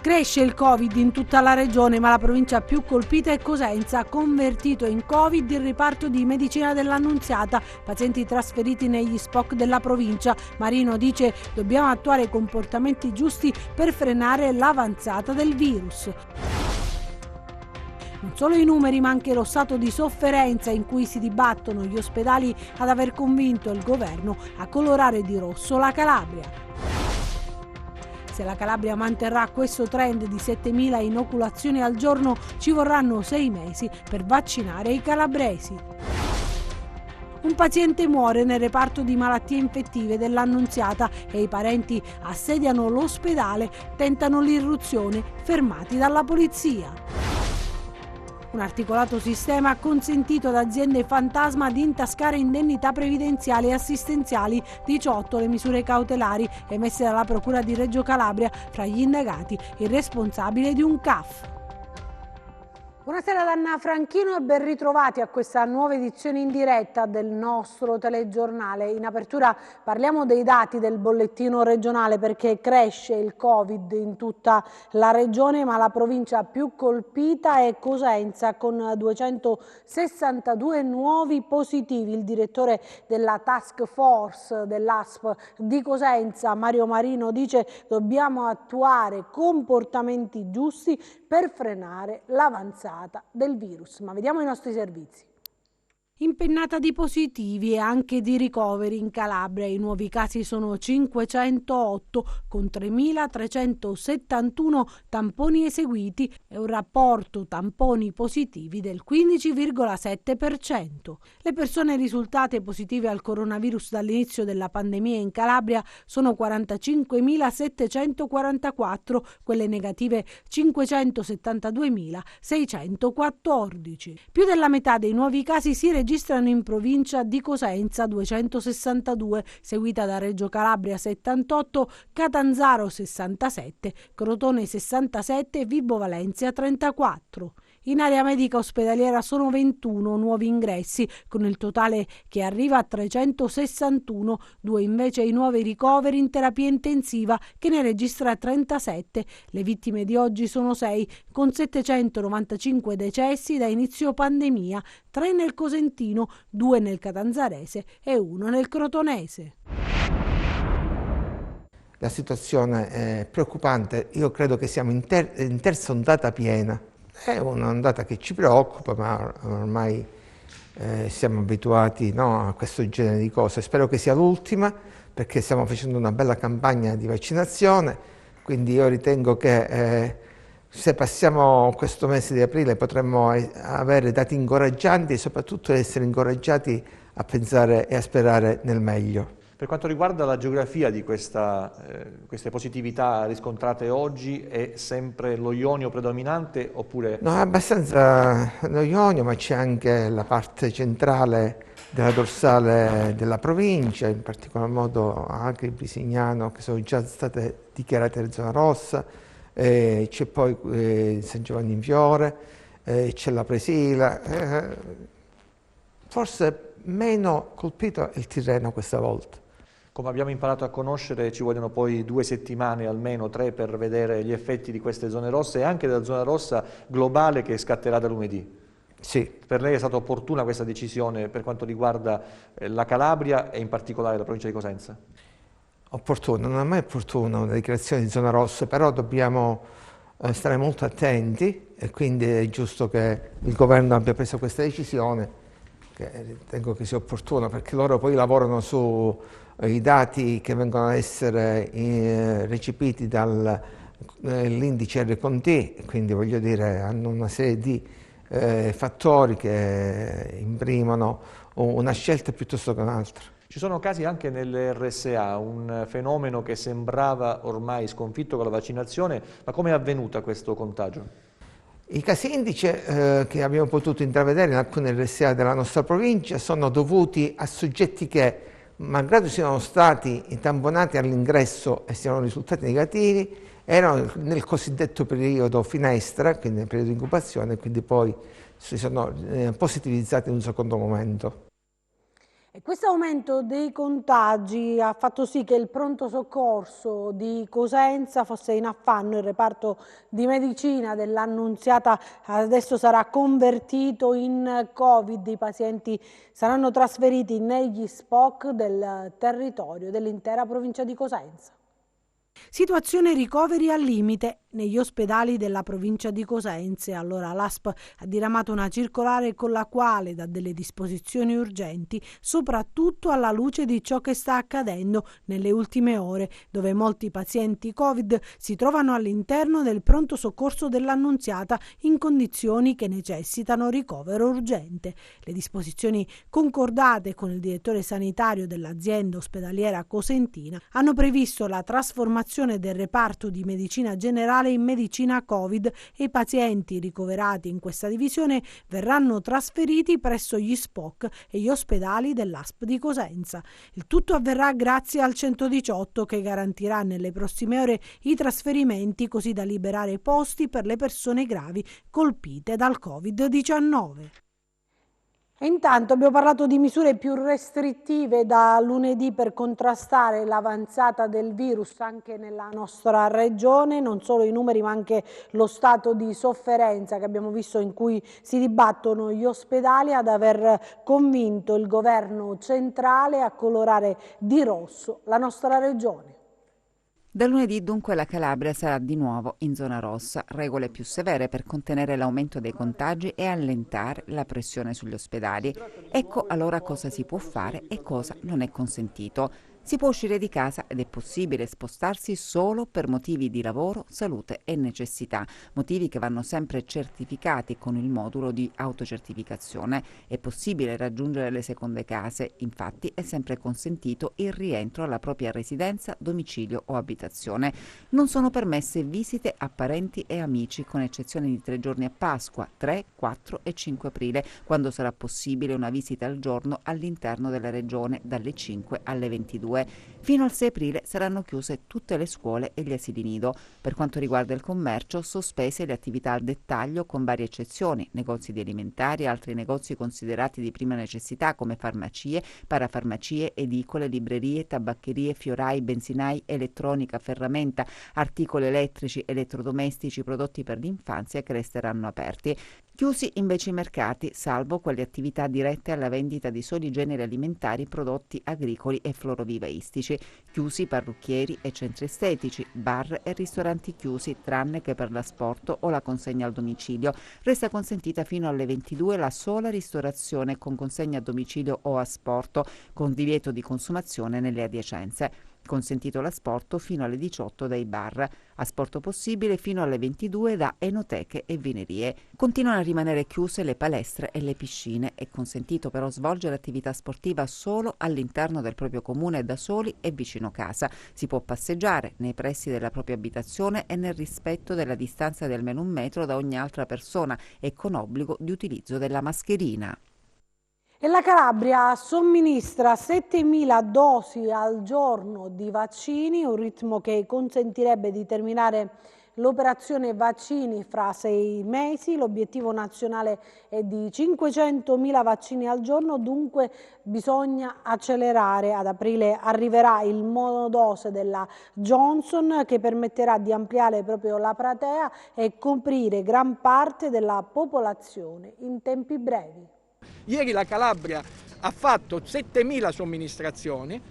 Cresce il Covid in tutta la regione, ma la provincia più colpita è Cosenza. Ha convertito in Covid il reparto di medicina dell'Annunziata. Pazienti trasferiti negli SPOC della provincia. Marino dice: dobbiamo attuare comportamenti giusti per frenare l'avanzata del virus. Non solo i numeri, ma anche lo stato di sofferenza in cui si dibattono gli ospedali ad aver convinto il governo a colorare di rosso la Calabria. Se la Calabria manterrà questo trend di 7.000 inoculazioni al giorno, ci vorranno 6 mesi per vaccinare i calabresi. Un paziente muore nel reparto di malattie infettive dell'Annunziata e i parenti assediano l'ospedale, tentano l'irruzione, fermati dalla polizia. Un articolato sistema ha consentito ad aziende fantasma di intascare indennità previdenziali e assistenziali. 18 le misure cautelari emesse dalla Procura di Reggio Calabria, fra gli indagati il responsabile di un CAF. Buonasera da Anna Franchino e ben ritrovati a questa nuova edizione in diretta del nostro telegiornale. In apertura parliamo dei dati del bollettino regionale, perché cresce il Covid in tutta la regione, ma la provincia più colpita è Cosenza con 262 nuovi positivi. Il direttore della task force dell'ASP di Cosenza, Mario Marino, dice: dobbiamo attuare comportamenti giusti per frenare l'avanzata del virus. Ma vediamo i nostri servizi. Impennata di positivi e anche di ricoveri in Calabria. I nuovi casi sono 508 con 3.371 tamponi eseguiti e un rapporto tamponi positivi del 15,7%. Le persone risultate positive al coronavirus dall'inizio della pandemia in Calabria sono 45.744, quelle negative 572.614. Più della metà dei nuovi casi si registrano in provincia di Cosenza, 262, seguita da Reggio Calabria 78, Catanzaro 67, Crotone 67 e Vibo Valentia 34. In area medica ospedaliera sono 21 nuovi ingressi, con il totale che arriva a 361, 2 invece i nuovi ricoveri in terapia intensiva, che ne registra 37. Le vittime di oggi sono 6, con 795 decessi da inizio pandemia, 3 nel Cosentino, 2 nel Catanzarese e 1 nel Crotonese. La situazione è preoccupante, io credo che siamo in terza ondata piena. È un'ondata che ci preoccupa, ma ormai siamo abituati, no, a questo genere di cose. Spero che sia l'ultima, perché stiamo facendo una bella campagna di vaccinazione, quindi io ritengo che se passiamo questo mese di aprile potremmo avere dati incoraggianti e soprattutto essere incoraggiati a pensare e a sperare nel meglio. Per quanto riguarda la geografia di queste positività riscontrate oggi, è sempre lo Ionio predominante oppure? No, è abbastanza lo Ionio, ma c'è anche la parte centrale della dorsale della provincia, in particolar modo Agri, Bisignano, che sono già state dichiarate zona rossa, c'è poi San Giovanni in Fiore, c'è la Presila, forse meno colpito il Tirreno questa volta. Come abbiamo imparato a conoscere, ci vogliono poi 2 settimane, almeno 3, per vedere gli effetti di queste zone rosse e anche della zona rossa globale che scatterà da lunedì. Sì. Per lei è stata opportuna questa decisione per quanto riguarda la Calabria e in particolare la provincia di Cosenza? Opportuna, non è mai opportuna una dichiarazione di zona rossa, però dobbiamo stare molto attenti e quindi è giusto che il governo abbia preso questa decisione, che ritengo che sia opportuna, perché loro poi lavorano su i dati che vengono a essere recepiti dall'indice RCONT, quindi voglio dire hanno una serie di fattori che imprimono una scelta piuttosto che un'altra. Ci sono casi anche nell'RSA, un fenomeno che sembrava ormai sconfitto con la vaccinazione, ma come è avvenuta questo contagio? I casi indice che abbiamo potuto intravedere in alcune RSA della nostra provincia sono dovuti a soggetti che, malgrado siano stati tamponati all'ingresso e siano risultati negativi, erano nel cosiddetto periodo finestra, quindi nel periodo di incubazione, quindi poi si sono positivizzati in un secondo momento. E questo aumento dei contagi ha fatto sì che il pronto soccorso di Cosenza fosse in affanno. Il reparto di medicina dell'Annunziata adesso sarà convertito in Covid. I pazienti saranno trasferiti negli SPOC del territorio dell'intera provincia di Cosenza. Situazione ricoveri al limite negli ospedali della provincia di Cosenza. Allora l'ASP ha diramato una circolare con la quale dà delle disposizioni urgenti, soprattutto alla luce di ciò che sta accadendo nelle ultime ore, dove molti pazienti Covid si trovano all'interno del pronto soccorso dell'Annunziata in condizioni che necessitano ricovero urgente. Le disposizioni concordate con il direttore sanitario dell'azienda ospedaliera cosentina hanno previsto la trasformazione del reparto di medicina generale in medicina Covid e i pazienti ricoverati in questa divisione verranno trasferiti presso gli SPOC e gli ospedali dell'ASP di Cosenza. Il tutto avverrà grazie al 118 che garantirà nelle prossime ore i trasferimenti così da liberare posti per le persone gravi colpite dal Covid-19. E intanto abbiamo parlato di misure più restrittive da lunedì per contrastare l'avanzata del virus anche nella nostra regione, non solo i numeri ma anche lo stato di sofferenza che abbiamo visto in cui si dibattono gli ospedali ad aver convinto il governo centrale a colorare di rosso la nostra regione. Da lunedì dunque la Calabria sarà di nuovo in zona rossa, regole più severe per contenere l'aumento dei contagi e allentare la pressione sugli ospedali. Ecco allora cosa si può fare e cosa non è consentito. Si può uscire di casa ed è possibile spostarsi solo per motivi di lavoro, salute e necessità, motivi che vanno sempre certificati con il modulo di autocertificazione. È possibile raggiungere le seconde case, infatti è sempre consentito il rientro alla propria residenza, domicilio o abitazione. Non sono permesse visite a parenti e amici, con eccezione di 3 giorni a Pasqua, 3, 4 e 5 aprile, quando sarà possibile una visita al giorno all'interno della regione dalle 5 alle 22. Fino al 6 aprile saranno chiuse tutte le scuole e gli asili nido. Per quanto riguarda il commercio, sospese le attività al dettaglio con varie eccezioni, negozi di alimentari e altri negozi considerati di prima necessità come farmacie, parafarmacie, edicole, librerie, tabaccherie, fiorai, benzinai, elettronica, ferramenta, articoli elettrici, elettrodomestici, prodotti per l'infanzia che resteranno aperti. Chiusi invece i mercati, salvo quelle attività dirette alla vendita di soli generi alimentari, prodotti agricoli e florovivaistici. Chiusi parrucchieri e centri estetici, bar e ristoranti chiusi, tranne che per l'asporto o la consegna al domicilio. Resta consentita fino alle 22 la sola ristorazione con consegna a domicilio o asporto, con divieto di consumazione nelle adiacenze. Consentito l'asporto fino alle 18 dai bar, asporto possibile fino alle 22 da enoteche e vinerie. Continuano a rimanere chiuse le palestre e le piscine. È consentito però svolgere attività sportiva solo all'interno del proprio comune da soli e vicino casa. Si può passeggiare nei pressi della propria abitazione e nel rispetto della distanza di almeno 1 metro da ogni altra persona e con obbligo di utilizzo della mascherina. E la Calabria somministra 7.000 dosi al giorno di vaccini, un ritmo che consentirebbe di terminare l'operazione vaccini fra 6 mesi. L'obiettivo nazionale è di 500.000 vaccini al giorno, dunque bisogna accelerare. Ad aprile arriverà il monodose della Johnson che permetterà di ampliare proprio la platea e coprire gran parte della popolazione in tempi brevi. Ieri la Calabria ha fatto 7.000 somministrazioni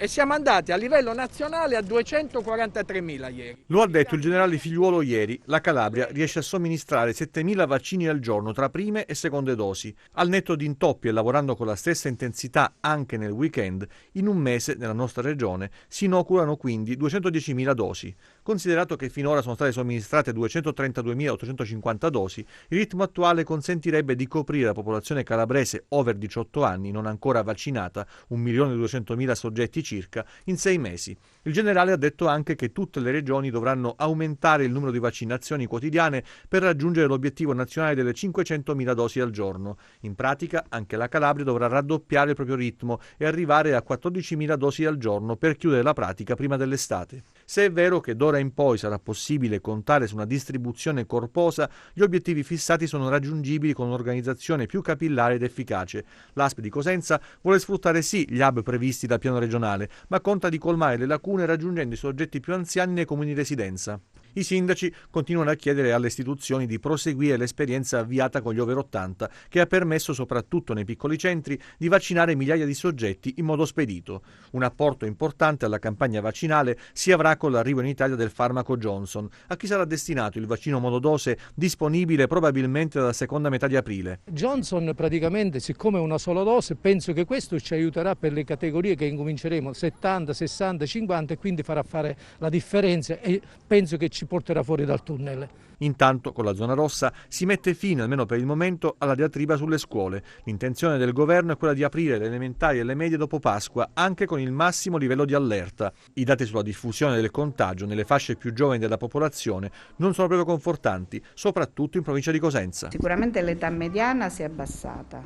e siamo andati a livello nazionale a 243.000 ieri. Lo ha detto il generale Figliuolo ieri. La Calabria riesce a somministrare 7.000 vaccini al giorno tra prime e seconde dosi. Al netto di intoppi e lavorando con la stessa intensità anche nel weekend, in un mese nella nostra regione si inoculano quindi 210.000 dosi. Considerato che finora sono state somministrate 232.850 dosi, il ritmo attuale consentirebbe di coprire la popolazione calabrese over 18 anni non ancora vaccinata, 1.200.000 soggetti circa, in 6 mesi. Il generale ha detto anche che tutte le regioni dovranno aumentare il numero di vaccinazioni quotidiane per raggiungere l'obiettivo nazionale delle 500.000 dosi al giorno. In pratica anche la Calabria dovrà raddoppiare il proprio ritmo e arrivare a 14.000 dosi al giorno per chiudere la pratica prima dell'estate. Se è vero che d'ora in poi sarà possibile contare su una distribuzione corposa, gli obiettivi fissati sono raggiungibili con un'organizzazione più capillare ed efficace. L'ASP di Cosenza vuole sfruttare sì gli hub previsti dal piano regionale, ma conta di colmare le lacune raggiungendo i soggetti più anziani nei comuni di residenza. I sindaci continuano a chiedere alle istituzioni di proseguire l'esperienza avviata con gli over 80, che ha permesso, soprattutto nei piccoli centri, di vaccinare migliaia di soggetti in modo spedito. Un apporto importante alla campagna vaccinale si avrà con l'arrivo in Italia del farmaco Johnson, a chi sarà destinato il vaccino monodose disponibile probabilmente dalla seconda metà di aprile. Johnson praticamente, siccome è una sola dose, penso che questo ci aiuterà per le categorie che incominceremo 70, 60, 50 e quindi farà fare la differenza e penso che ci porterà fuori dal tunnel. Intanto con la zona rossa si mette fine, almeno per il momento, alla diatriba sulle scuole. L'intenzione del governo è quella di aprire le elementari e le medie dopo Pasqua, anche con il massimo livello di allerta. I dati sulla diffusione del contagio nelle fasce più giovani della popolazione non sono proprio confortanti, soprattutto in provincia di Cosenza. Sicuramente l'età mediana si è abbassata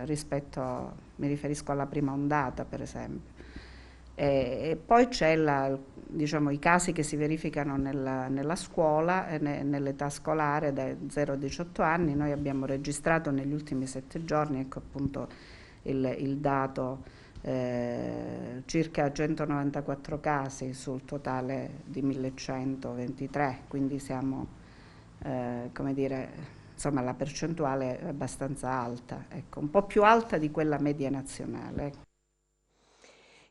rispetto, mi riferisco alla prima ondata per esempio. E poi c'è i casi che si verificano nella scuola, nell'età scolare dai 0 a 18 anni. Noi abbiamo registrato negli ultimi 7 giorni, ecco appunto il dato, circa 194 casi sul totale di 1123, quindi siamo, insomma la percentuale è abbastanza alta, ecco, un po' più alta di quella media nazionale.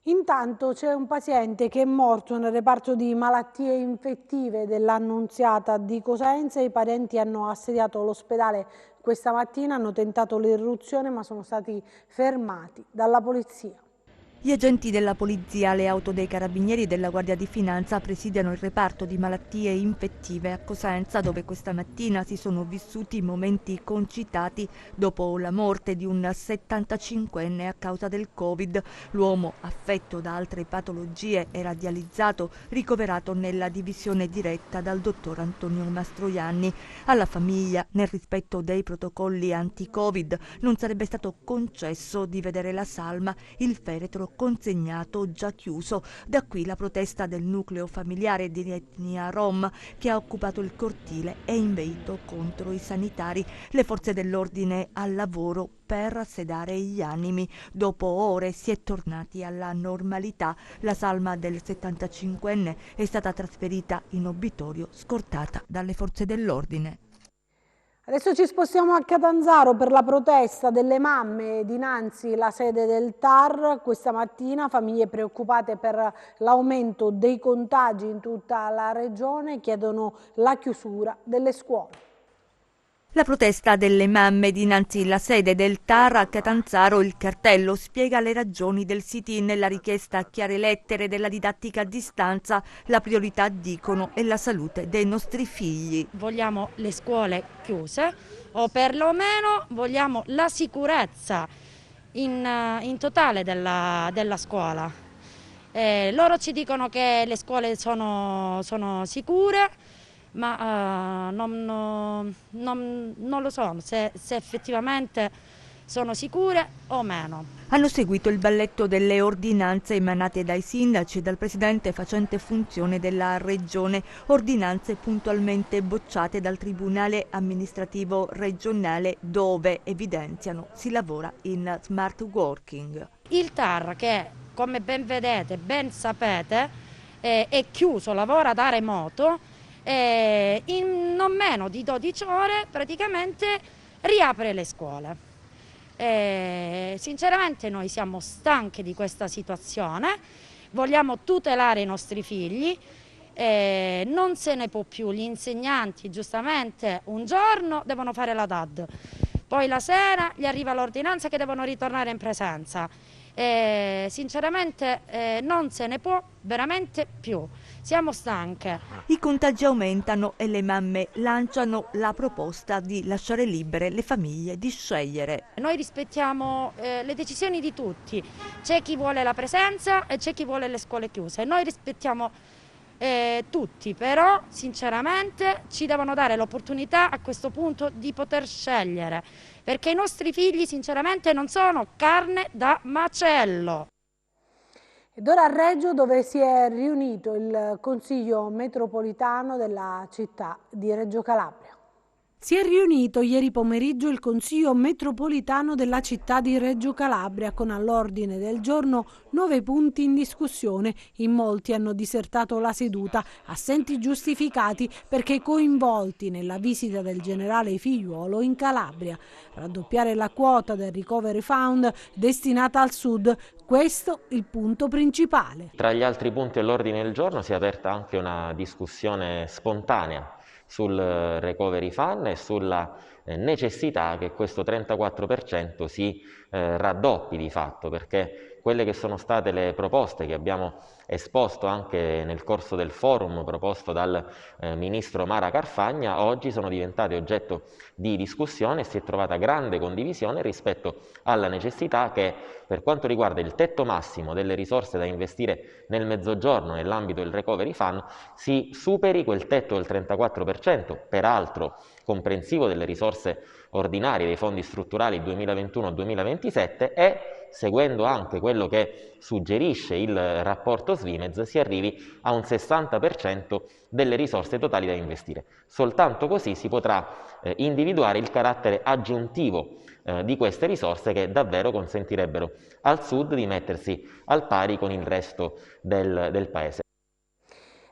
Intanto c'è un paziente che è morto nel reparto di malattie infettive dell'Annunziata di Cosenza. I parenti hanno assediato l'ospedale questa mattina, hanno tentato l'irruzione ma sono stati fermati dalla polizia. Gli agenti della polizia, le auto dei carabinieri e della Guardia di Finanza presidiano il reparto di malattie infettive a Cosenza, dove questa mattina si sono vissuti momenti concitati dopo la morte di un 75enne a causa del Covid. L'uomo, affetto da altre patologie, era dializzato, ricoverato nella divisione diretta dal dottor Antonio Mastroianni. Alla famiglia, nel rispetto dei protocolli anti-Covid, non sarebbe stato concesso di vedere la salma, il feretro consegnato già chiuso. Da qui la protesta del nucleo familiare di etnia rom che ha occupato il cortile e inveito contro i sanitari. Le forze dell'ordine al lavoro per sedare gli animi. Dopo ore si è tornati alla normalità. La salma del 75enne è stata trasferita in obitorio scortata dalle forze dell'ordine. Adesso ci spostiamo a Catanzaro per la protesta delle mamme dinanzi alla sede del TAR. Questa mattina famiglie preoccupate per l'aumento dei contagi in tutta la regione chiedono la chiusura delle scuole. La protesta delle mamme dinanzi alla sede del TAR a Catanzaro, il cartello spiega le ragioni del sit-in nella richiesta a chiare lettere della didattica a distanza. La priorità, dicono, è la salute dei nostri figli. Vogliamo le scuole chiuse o perlomeno vogliamo la sicurezza in totale della scuola. Loro ci dicono che le scuole sono sicure, ma non lo so se effettivamente sono sicure o meno. Hanno seguito il balletto delle ordinanze emanate dai sindaci e dal presidente facente funzione della regione, ordinanze puntualmente bocciate dal Tribunale amministrativo regionale, dove evidenziano si lavora in smart working. Il TAR, che come ben vedete, ben sapete, è chiuso, lavora da remoto, in non meno di 12 ore praticamente riapre le scuole. Sinceramente noi siamo stanchi di questa situazione, vogliamo tutelare i nostri figli, non se ne può più. Gli insegnanti giustamente un giorno devono fare la DAD, poi la sera gli arriva l'ordinanza che devono ritornare in presenza. Sinceramente non se ne può veramente più. Siamo stanche. I contagi aumentano e le mamme lanciano la proposta di lasciare libere le famiglie di scegliere. Noi rispettiamo le decisioni di tutti. C'è chi vuole la presenza e c'è chi vuole le scuole chiuse. Noi rispettiamo tutti, però sinceramente ci devono dare l'opportunità a questo punto di poter scegliere, perché i nostri figli sinceramente non sono carne da macello. Ed ora a Reggio, dove si è riunito il Consiglio metropolitano della città di Reggio Calabria. Si è riunito ieri pomeriggio il Consiglio metropolitano della città di Reggio Calabria con all'ordine del giorno 9 punti in discussione. In molti hanno disertato la seduta, assenti giustificati perché coinvolti nella visita del generale Figliuolo in Calabria. Raddoppiare la quota del Recovery Fund destinata al Sud, questo il punto principale. Tra gli altri punti all'ordine del giorno si è aperta anche una discussione spontanea sul Recovery Fund e sulla necessità che questo 34% si raddoppi di fatto, perché quelle che sono state le proposte che abbiamo esposto anche nel corso del forum proposto dal ministro Mara Carfagna oggi sono diventate oggetto di discussione e si è trovata grande condivisione rispetto alla necessità che, per quanto riguarda il tetto massimo delle risorse da investire nel Mezzogiorno nell'ambito del Recovery Fund, si superi quel tetto del 34%, peraltro comprensivo delle risorse ordinarie dei fondi strutturali 2021-2027 e, seguendo anche quello che suggerisce il rapporto Svimez, si arrivi a un 60% delle risorse totali da investire. Soltanto così si potrà individuare il carattere aggiuntivo di queste risorse che davvero consentirebbero al Sud di mettersi al pari con il resto del Paese.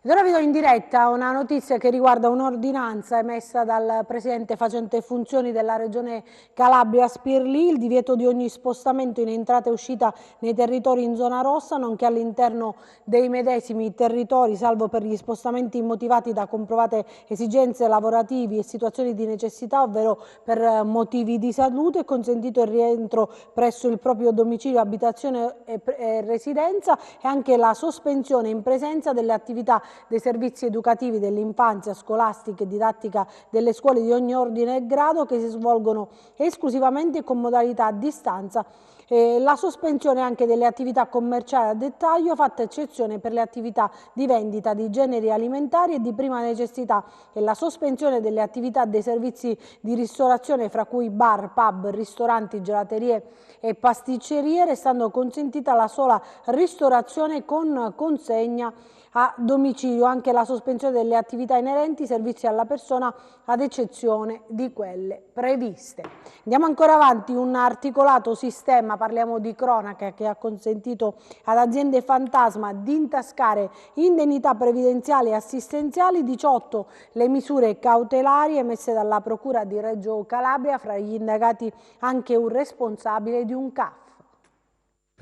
Ed ora vi do in diretta una notizia che riguarda un'ordinanza emessa dal presidente facente funzioni della regione Calabria Spirlì, il divieto di ogni spostamento in entrata e uscita nei territori in zona rossa, nonché all'interno dei medesimi territori, salvo per gli spostamenti motivati da comprovate esigenze lavorativi e situazioni di necessità, ovvero per motivi di salute, è consentito il rientro presso il proprio domicilio, abitazione e residenza e anche la sospensione in presenza delle attività dei servizi educativi dell'infanzia, scolastica e didattica delle scuole di ogni ordine e grado che si svolgono esclusivamente con modalità a distanza, la sospensione anche delle attività commerciali a dettaglio, fatta eccezione per le attività di vendita di generi alimentari e di prima necessità e la sospensione delle attività dei servizi di ristorazione, fra cui bar, pub, ristoranti, gelaterie e pasticcerie, restando consentita la sola ristorazione con consegna a domicilio, anche la sospensione delle attività inerenti servizi alla persona ad eccezione di quelle previste. Andiamo ancora avanti, un articolato sistema, parliamo di cronaca, che ha consentito ad aziende fantasma di intascare indennità previdenziali e assistenziali. 18 le misure cautelari emesse dalla Procura di Reggio Calabria, fra gli indagati anche un responsabile di un CAF.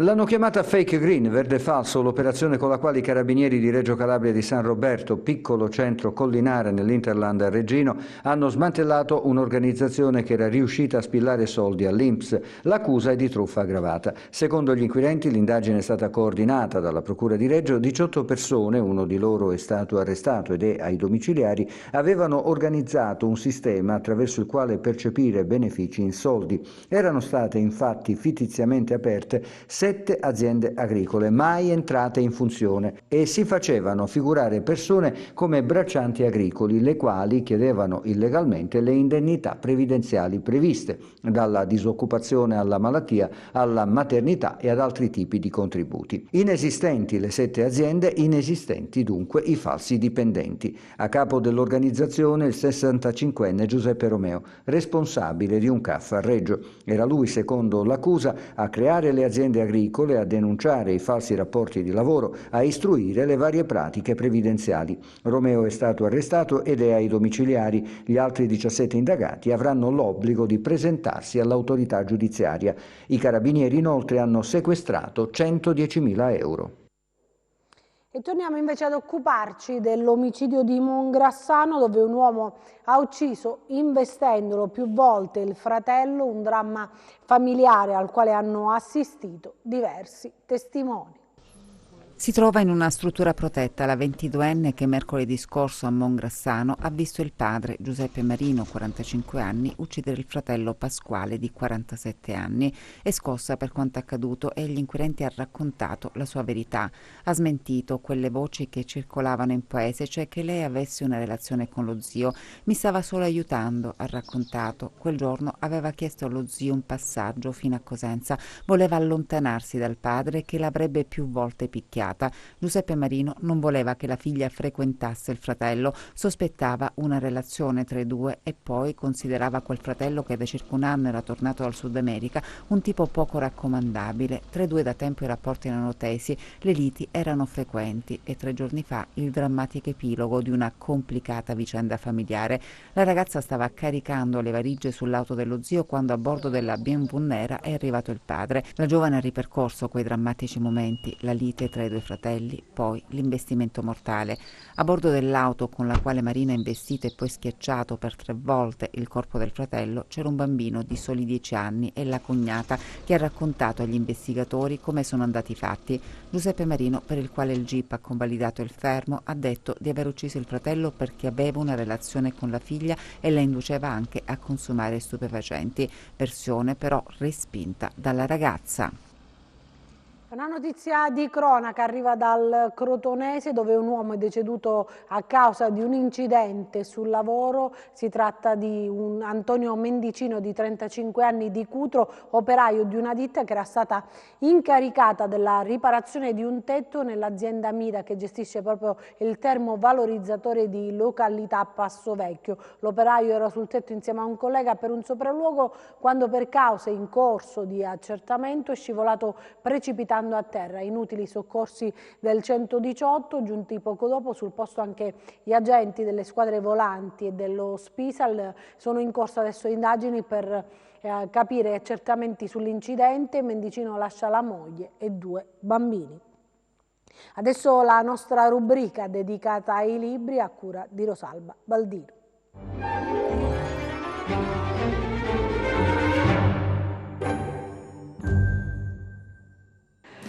L'hanno chiamata fake green, verde falso, l'operazione con la quale i carabinieri di Reggio Calabria di San Roberto, piccolo centro collinare nell'Interland reggino, hanno smantellato un'organizzazione che era riuscita a spillare soldi all'INPS. L'accusa è di truffa aggravata. Secondo gli inquirenti l'indagine è stata coordinata dalla Procura di Reggio. 18 persone, uno di loro è stato arrestato ed è ai domiciliari, avevano organizzato un sistema attraverso il quale percepire benefici in soldi. Erano state infatti fittiziamente aperte 7 aziende agricole, mai entrate in funzione, e si facevano figurare persone come braccianti agricoli, le quali chiedevano illegalmente le indennità previdenziali previste, dalla disoccupazione alla malattia, alla maternità e ad altri tipi di contributi. Inesistenti le 7 aziende, inesistenti dunque i falsi dipendenti. A capo dell'organizzazione il 65enne Giuseppe Romeo, responsabile di un CAF a Reggio. Era lui, secondo l'accusa, a creare le aziende agricole, a denunciare i falsi rapporti di lavoro, a istruire le varie pratiche previdenziali. Romeo è stato arrestato ed è ai domiciliari. Gli altri 17 indagati avranno l'obbligo di presentarsi all'autorità giudiziaria. I carabinieri inoltre hanno sequestrato 110.000 euro. E torniamo invece ad occuparci dell'omicidio di Mongrassano, dove un uomo ha ucciso investendolo più volte il fratello, un dramma familiare al quale hanno assistito diversi testimoni. Si trova in una struttura protetta la 22enne che mercoledì scorso a Mongrassano ha visto il padre, Giuseppe Marino, 45 anni, uccidere il fratello Pasquale di 47 anni. È scossa per quanto accaduto e agli inquirenti ha raccontato la sua verità. Ha smentito quelle voci che circolavano in paese, cioè che lei avesse una relazione con lo zio. Mi stava solo aiutando, ha raccontato. Quel giorno aveva chiesto allo zio un passaggio fino a Cosenza. Voleva allontanarsi dal padre che l'avrebbe più volte picchiata. Giuseppe Marino non voleva che la figlia frequentasse il fratello, sospettava una relazione tra i due e poi considerava quel fratello, che da circa un anno era tornato dal Sud America, un tipo poco raccomandabile. Tra i due da tempo i rapporti erano tesi, le liti erano frequenti e 3 giorni fa il drammatico epilogo di una complicata vicenda familiare. La ragazza stava caricando le valigie sull'auto dello zio quando a bordo della BMW nera è arrivato il padre. La giovane ha ripercorso quei drammatici momenti, la lite tra i due fratelli, poi l'investimento mortale. A bordo dell'auto con la quale Marino ha investito e poi schiacciato per 3 volte il corpo del fratello c'era un bambino di soli 10 anni e la cognata, che ha raccontato agli investigatori come sono andati i fatti. Giuseppe Marino, per il quale il GIP ha convalidato il fermo, ha detto di aver ucciso il fratello perché aveva una relazione con la figlia e la induceva anche a consumare stupefacenti, versione però respinta dalla ragazza. Una notizia di cronaca arriva dal Crotonese, dove un uomo è deceduto a causa di un incidente sul lavoro. Si tratta di un Antonio Mendicino di 35 anni di Cutro, operaio di una ditta che era stata incaricata della riparazione di un tetto nell'azienda Mida, che gestisce proprio il termovalorizzatore di località Passo Vecchio. L'operaio era sul tetto insieme a un collega per un sopralluogo quando, per cause in corso di accertamento, è scivolato precipitando a terra. Inutili soccorsi del 118, giunti poco dopo sul posto anche gli agenti delle squadre volanti e dello Spisal. Sono in corso adesso indagini per capire accertamenti sull'incidente. Mendicino lascia la moglie e 2 bambini. Adesso la nostra rubrica dedicata ai libri a cura di Rosalba Baldino.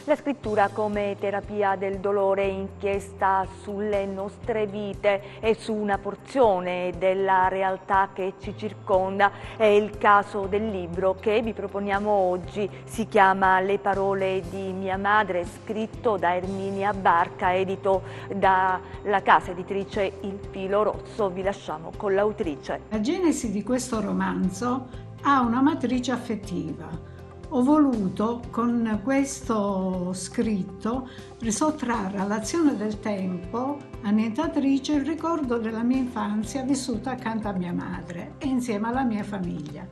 La scrittura come terapia del dolore, inchiesta sulle nostre vite e su una porzione della realtà che ci circonda è il caso del libro che vi proponiamo oggi. Si chiama Le parole di mia madre, scritto da Erminia Barca, edito dalla casa editrice Il Filo Rosso. Vi lasciamo con l'autrice. La genesi di questo romanzo ha una matrice affettiva. Ho voluto con questo scritto risottrarre all'azione del tempo annientatrice il ricordo della mia infanzia vissuta accanto a mia madre e insieme alla mia famiglia.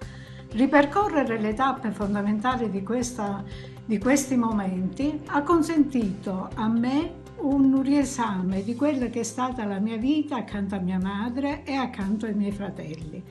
Ripercorrere le tappe fondamentali di questi momenti ha consentito a me un riesame di quella che è stata la mia vita accanto a mia madre e accanto ai miei fratelli,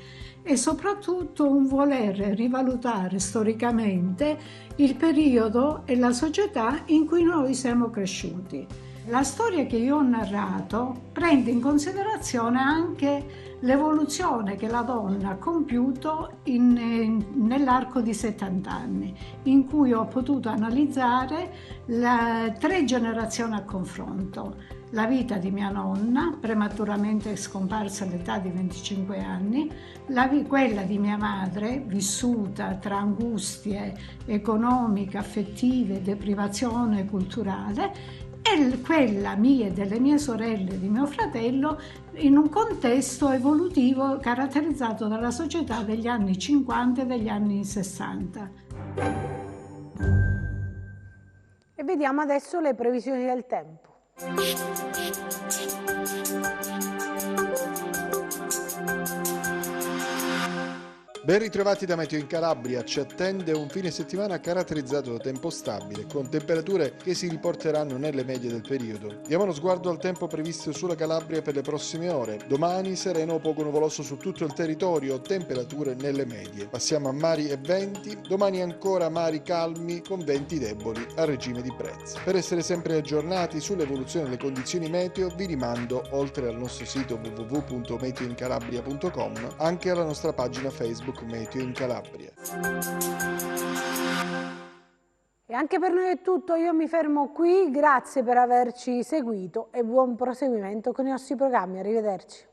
e soprattutto un voler rivalutare storicamente il periodo e la società in cui noi siamo cresciuti. La storia che io ho narrato prende in considerazione anche l'evoluzione che la donna ha compiuto nell'arco di 70 anni, in cui ho potuto analizzare 3 generazioni a confronto. La vita di mia nonna, prematuramente scomparsa all'età di 25 anni, quella di mia madre, vissuta tra angustie economiche, affettive, deprivazione culturale, e quella mia e delle mie sorelle e di mio fratello in un contesto evolutivo caratterizzato dalla società degli anni 50 e degli anni 60. E vediamo adesso le previsioni del tempo. Ben ritrovati da Meteo in Calabria. Ci attende un fine settimana caratterizzato da tempo stabile, con temperature che si riporteranno nelle medie del periodo. Diamo uno sguardo al tempo previsto sulla Calabria per le prossime ore. Domani sereno o poco nuvoloso su tutto il territorio, temperature nelle medie. Passiamo a mari e venti. Domani ancora mari calmi con venti deboli a regime di Brezza. Per essere sempre aggiornati sull'evoluzione delle condizioni meteo vi rimando, oltre al nostro sito www.meteoincalabria.com, anche alla nostra pagina Facebook Meteo in Calabria. E anche per noi è tutto, io mi fermo qui, grazie per averci seguito e buon proseguimento con i nostri programmi, arrivederci.